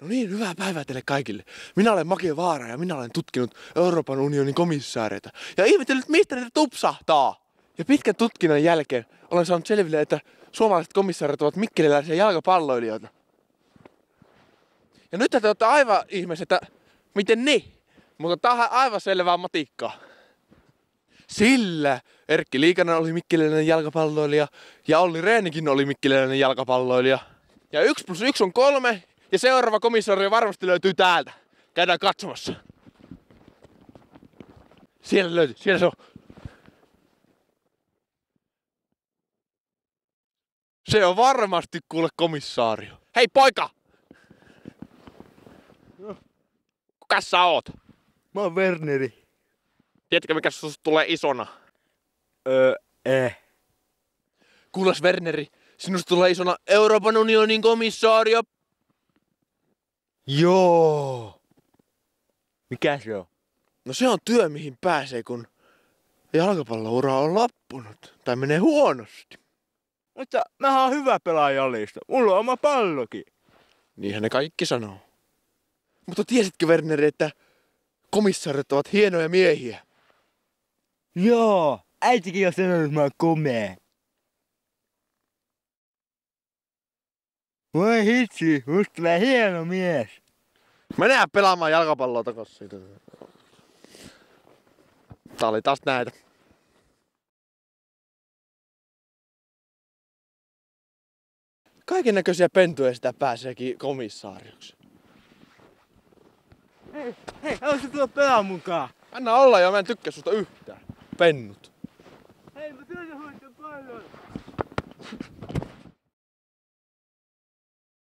No niin, hyvää päivää teille kaikille. Minä olen Make Vaara ja minä olen tutkinut Euroopan unionin komissaareita. Ja ihmetellyt, mistä niitä tupsahtaa. Ja pitkän tutkinnan jälkeen olen saanut selville, että suomalaiset komissaarit ovat mikkeliläisiä jalkapalloilijoita. Ja nyt te olette aivan ihmeessä, että miten ne? Mutta tää on aivan selvää matikkaa. Sillä Erkki Liikanen oli mikkeliläinen jalkapalloilija ja Olli Rehnikin oli mikkeliläinen jalkapalloilija. Ja 1+1 on 3 ja seuraava komissaari varmasti löytyy täältä. Käydään katsomassa. Siellä löytyy, siellä se on. Se on varmasti kuule komissaario. Hei poika! Kukas sä oot? Mä oon Werneri. Tiedätkö mikä susta tulee isona? Kuules Werneri, sinusta tulee isona Euroopan unionin komissaario. Joo. Mikä se on? No se on työ mihin pääsee kun jalkapalloura on loppunut tai menee huonosti. Mutta mä oon hyvä pelaajalista. Mulla on oma pallokin. Niinhän ne kaikki sanoo. Mutta tiesitkö Werneri, että komissaarit ovat hienoja miehiä? Joo. Äitikin on sanonut, että mä oon komea. Voi hitsi, musta tulee hieno mies. Mennään pelaamaan jalkapalloa takas siitä. Tää oli taas näitä. Kaiken näköisiä pentuja sitä pääseekin komissaarioksi. Hei, haluaisit tulla pelaa mukaan? Anna olla jo, mä en tykkää susta yhtään. Pennut. Hei, mä työn hoitan pallon.